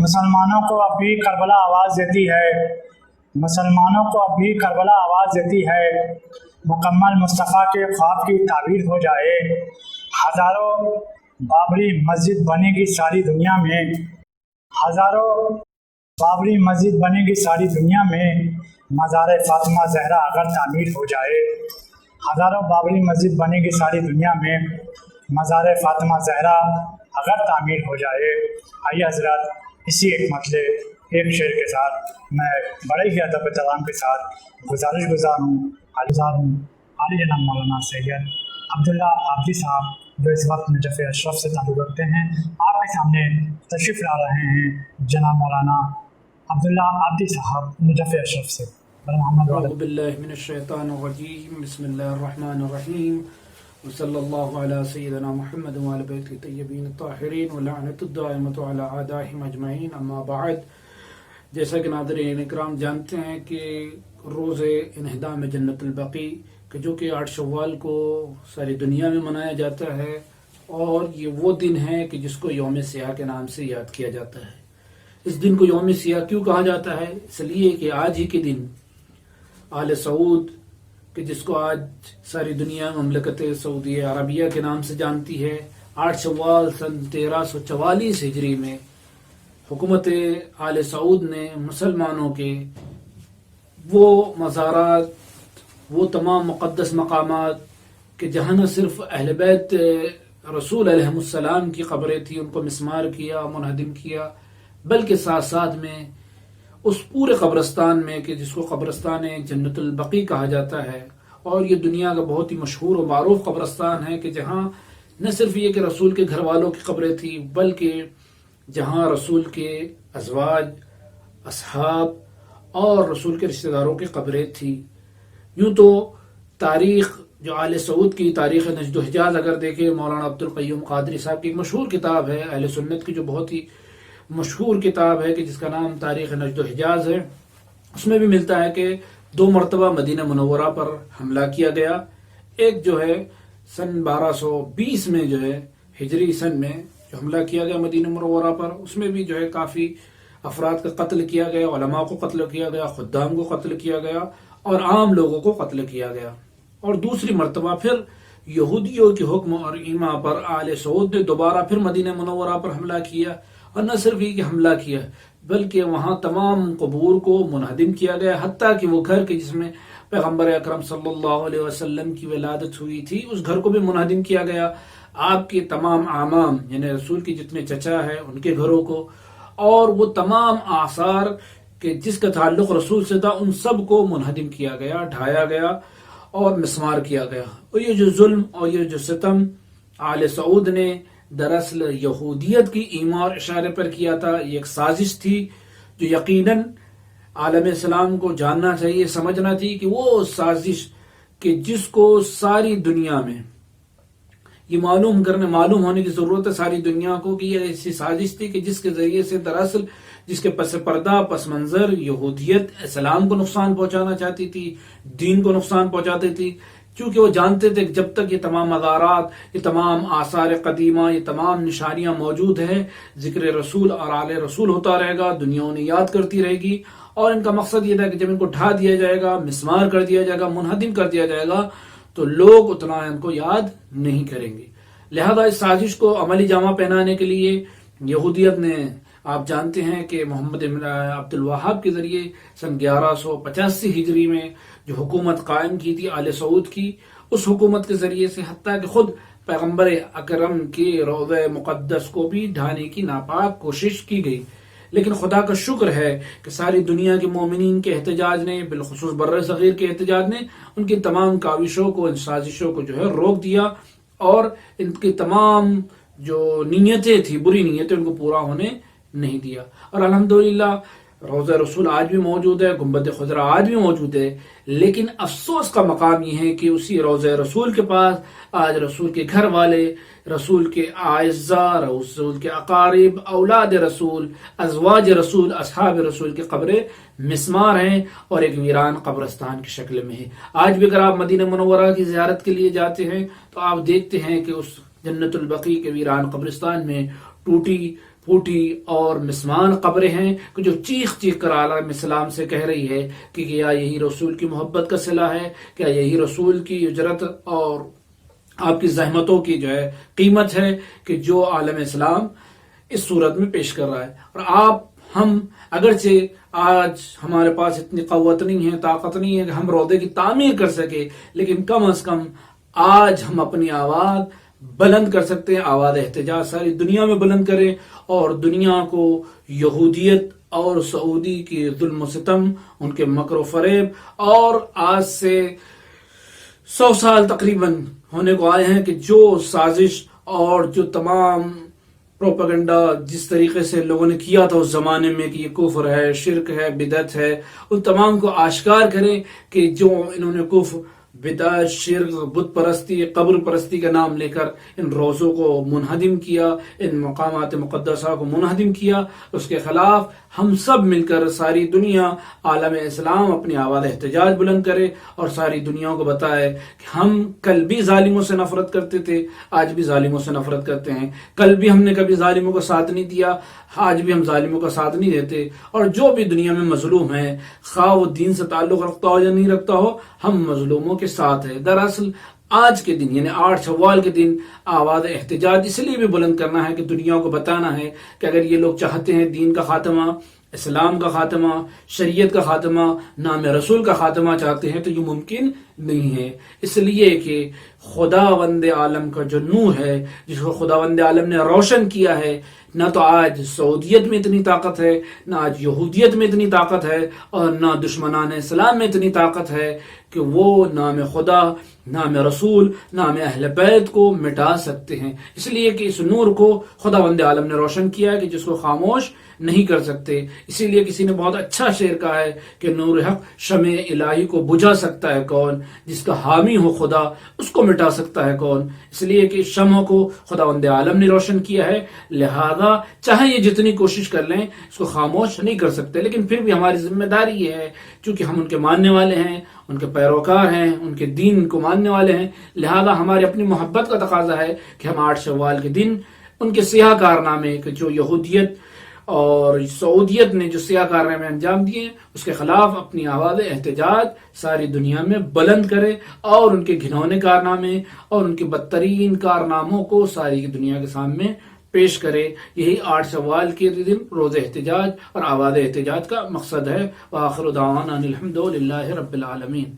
मुसलमानों को अब भी करबला आवाज़ देती है, मुसलमानों को अब भी करबला आवाज़ देती है। मुकम्मल मुस्तफ़ा के ख्वाब की ताबीर हो जाए, हज़ारों बाबरी मस्जिद बनेगी सारी दुनिया में, हज़ारों बाबरी मस्जिद बनेगी सारी दुनिया में, मज़ार फ़ातिमा ज़हरा अगर तामीर हो जाए, हज़ारों बाबरी मस्जिद बनेगी सारी दुनिया में, मज़ार फ़ातिमा ज़हरा अगर तामीर हो जाए। आइए हज़रात, इसी एक मतले एक शेर के साथ मैं बड़े ही अदब तमाम के साथ गुज़ार हूँ आली जनाब मौलाना सैयद अब्दुल्ला आब्दी साहब, जो इस वक्त नजफ़ अशरफ से ताल्लुक़ रखते हैं, आपके सामने तशरीफ़ ला रहे हैं जनाब मौलाना अब्दुल्ला आब्दी साहब नजफ़ अशरफ से। अऊज़ु बिल्लाहि मिनश शैतानिर रजीम, बिस्मिल्लाहिर रहमानिर रहीम, वसल्लल्लाहु अला सय्यिदिना मुहम्मद व अला बैतिही तय्यबीन ताहिरीन व लअनतुद दाइमतु अला आदाहिम अजमईन, अम्मा बाद। जैसा कि नाज़रीन इकराम जानते हैं कि रोज़े इन्हिदाम जन्नतुल बकी कि जो कि 8 शव्वाल को सारी दुनिया में मनाया जाता है, और ये वो दिन है कि जिसको यौम सियाह के नाम से याद किया जाता है। इस दिन को यौम सियाह क्यों कहा जाता है? इसलिए कि आज ही के दिन आले सऊद कि जिसको आज सारी दुनिया ममलकत सऊदी अरबिया के नाम से जानती है, 8 शव्वाल सन 1344 हिजरी में हुकूमत आले सऊद ने मुसलमानों के वो मज़ारात, वो तमाम मुक़द्दस मकामात कि जहाँ न सिर्फ अहले बैत रसूल अलैहिस्सलाम की क़ब्रें थी, उनको मिस्मार किया, मुनहदिम किया, बल्कि साथ साथ में उस पूरे कब्रस्तान में कि जिसको कब्रस्तान जन्नतुल बकी कहा जाता है, और ये दुनिया का बहुत ही मशहूर और मारूफ कब्रस्तान है कि जहाँ न सिर्फ ये कि रसूल के घर वालों की कब्रें थी, बल्कि जहाँ रसूल के अज़वाज, असहाब और रसूल के रिश्तेदारों की कब्रें थी। यूँ तो तारीख़ जो आले सऊद की तारीख़ नजद हिजाज अगर देखें, मौलाना अब्दुल क़य्यूम क़ादरी साहब की एक मशहूर किताब है, अहले सुन्नत की जो बहुत ही मशहूर किताब है कि जिसका नाम तारीख़ नजद हिजाज है, उसमें भी मिलता है कि 2 मरतबा मदीना मुनव्वरा पर हमला किया गया। एक जो है सन 1220 में जो है हिजरी सन में जो हमला किया गया मदीना मुनव्वरा पर, उसमें भी जो है काफ़ी अफराद का कत्ल किया गया, उलमा को कत्ल किया गया, खुद्दाम को कत्ल किया गया और आम लोगों को कत्ल किया गया। और दूसरी मरतबा फिर यहूदियों के हुक्म और ईमा पर आले सऊद ने दोबारा फिर मदीना मुनव्वरा पर हमला किया, और न सिर्फ ये कि हमला किया बल्कि वहाँ तमाम कबूर को मुनहदिम किया गया, हत्ता कि वो घर के जिसमें पैगम्बर अकरम सल्लल्लाहु अलैहि वसल्लम की विलादत हुई थी, उस घर को भी मुनहदिम किया गया। आपके तमाम आमाम यानी रसूल के जितने चचा है उनके घरों को, और वो तमाम आसार के जिसका ताल्लुक रसूल से था, उन सब को मुनहदिम किया गया, ढाया गया और मिस्मार किया गया। और ये जो जुल्म और ये जो सितम आले सऊद ने दरअसल यहूदियत की ईमा और इशारे पर किया था, ये एक साजिश थी जो यकीनन आलम इस्लाम को जानना चाहिए, समझना चाहिए कि वो साजिश कि जिसको सारी दुनिया में ये मालूम होने की जरूरत है सारी दुनिया को कि ये ऐसी साजिश थी कि जिसके जरिए से दरअसल जिसके पस पर्दा पस मंजर यहूदियत इस्लाम को नुकसान पहुंचाना चाहती थी, दीन को नुकसान पहुंचाती थी, क्योंकि वो जानते थे कि जब तक ये तमाम मज़ारात, ये तमाम आसार कदीमा, ये तमाम निशानियां मौजूद हैं, जिक्र रसूल और आले रसूल होता रहेगा, दुनिया उन्हें याद करती रहेगी। और इनका मकसद ये था कि जब इनको ढा दिया जाएगा, मिस्मार कर दिया जाएगा, मुनहदिम कर दिया जाएगा, तो लोग उतना इनको याद नहीं करेंगे। लिहाजा इस साजिश को अमली जामा पहनाने के लिए यहूदियत ने, आप जानते हैं कि मोहम्मद अब्दुल वहाब के ज़रिए सन 1185 हिजरी में जो हुकूमत कायम की थी आले सऊद की, उस हुकूमत के ज़रिए से हत्ता कि खुद पैगम्बर अकरम के रोज़े मुक़द्दस को भी ढाने की नापाक कोशिश की गई। लेकिन खुदा का शुक्र है कि सारी दुनिया के मोमिनीन के एहतजाज ने, बिलखुसूस बर्र सगीर के एहतजाज ने उनकी तमाम काविशों को, इन साजिशों को जो है रोक दिया, और इनकी तमाम जो नीयतें थी, बुरी नीयतें, उनको पूरा होने नहीं दिया। और अल्हम्दुलिल्लाह रोज़ा रसूल आज भी मौजूद है, गुंबद खुजरा आज भी मौजूद है। लेकिन अफसोस का मकाम यह है कि उसी रोज़ा रसूल के पास आज रसूल के घर वाले, रसूल के आइज़ा, रसूल के अकारिब, औलाद रसूल, अज़वाज रसूल, असहाब रसूल की कब्रें मिस्मार हैं और एक वीरान कब्रस्तान की शक्ल में है। आज भी अगर आप मदीना मुनव्वरा की ज़ियारत के लिए जाते हैं तो आप देखते हैं कि उस जन्नतुल बकी के वीरान कब्रिस्तान में टूटी پھوٹی اور مسمان قبریں ہیں کہ جو چیخ چیخ کر عالم اسلام سے کہہ رہی ہے کہ کیا یہی رسول کی محبت کا صلہ ہے، کیا یہی رسول کی اجرت اور آپ کی زحمتوں کی جو ہے قیمت ہے کہ جو عالم اسلام اس صورت میں پیش کر رہا ہے۔ اور ہم اگرچہ آج ہمارے پاس اتنی قوت نہیں ہے، طاقت نہیں ہے کہ ہم روضے کی تعمیر کر سکے، لیکن کم از کم آج ہم اپنی آواز بلند کر سکتے ہیں، آواز احتجاج ساری دنیا میں بلند کریں اور دنیا کو یہودیت اور سعودی کی ظلم و ستم، ان کے مکر و فریب، اور آج سے 100 سال تقریباً ہونے کو آئے ہیں کہ جو سازش اور جو تمام پروپیگنڈا جس طریقے سے لوگوں نے کیا تھا اس زمانے میں کہ یہ کفر ہے، شرک ہے، بدعت ہے، ان تمام کو آشکار کریں کہ جو انہوں نے کفر، بدعت، شرک، بت پرستی، قبر پرستی کا نام لے کر ان روزوں کو منہدم کیا، ان مقامات مقدسہ کو منہدم کیا، اس کے خلاف ہم سب مل کر ساری دنیا، عالم اسلام اپنی آواز احتجاج بلند کرے اور ساری دنیا کو بتائے کہ ہم کل بھی ظالموں سے نفرت کرتے تھے، آج بھی ظالموں سے نفرت کرتے ہیں، کل بھی ہم نے کبھی ظالموں کا ساتھ نہیں دیا، آج بھی ہم ظالموں کا ساتھ نہیں دیتے، اور جو بھی دنیا میں مظلوم ہے، خواہ وہ دین سے تعلق رکھتا ہو یا نہیں رکھتا ہو، ہم مظلوموں کے ساتھ ہے۔ دراصل آج کے دن یعنی 8 شوال کے دن آواز احتجاج اس لیے بھی بلند کرنا ہے کہ دنیا کو بتانا ہے کہ اگر یہ لوگ چاہتے ہیں دین کا خاتمہ، اسلام کا خاتمہ، شریعت کا خاتمہ، نام رسول کا خاتمہ چاہتے ہیں تو یہ ممکن نہیں ہے، اس لیے کہ خداوند عالم کا جو نور ہے جس کو خداوند عالم نے روشن کیا ہے، نہ تو آج سعودیت میں اتنی طاقت ہے، نہ آج یہودیت میں اتنی طاقت ہے، اور نہ دشمنان اسلام میں اتنی طاقت ہے کہ وہ نام خدا، نام رسول، نام اہل بیت کو مٹا سکتے ہیں۔ اس لیے کہ اس نور کو خداوند عالم نے روشن کیا ہے کہ جس کو خاموش نہیں کر سکتے۔ اسی لیے کسی نے بہت اچھا شعر کہا ہے کہ نور حق شمع الہی کو بجھا سکتا ہے کون، جس کا حامی ہو خدا اس کو مٹا سکتا ہے کون۔ اس لیے کہ اس شمع کو خداوند عالم نے روشن کیا ہے، لہذا چاہے یہ جتنی کوشش کر لیں اس کو خاموش نہیں کر سکتے، لیکن پھر بھی ہماری ذمہ داری یہ ہے، چونکہ ہم ان کے ماننے والے ہیں، ان کے پیروکار ہیں، ان کے دین کو ماننے والے ہیں، لہذا ہماری اپنی محبت کا تقاضا ہے کہ ہم 8 شوال کے دن ان کے سیاہ کارنامے کہ جو یہودیت اور سعودیت نے جو سیاہ کارنامے انجام دیے اس کے خلاف اپنی آواز احتجاج ساری دنیا میں بلند کرے اور ان کے گھنونے کارنامے اور ان کے بدترین کارناموں کو ساری دنیا کے سامنے پیش کرے۔ یہی 8 شوال کے دن روز احتجاج اور آواز احتجاج کا مقصد ہے۔ وآخر دعوانا الحمد للہ رب العالمین۔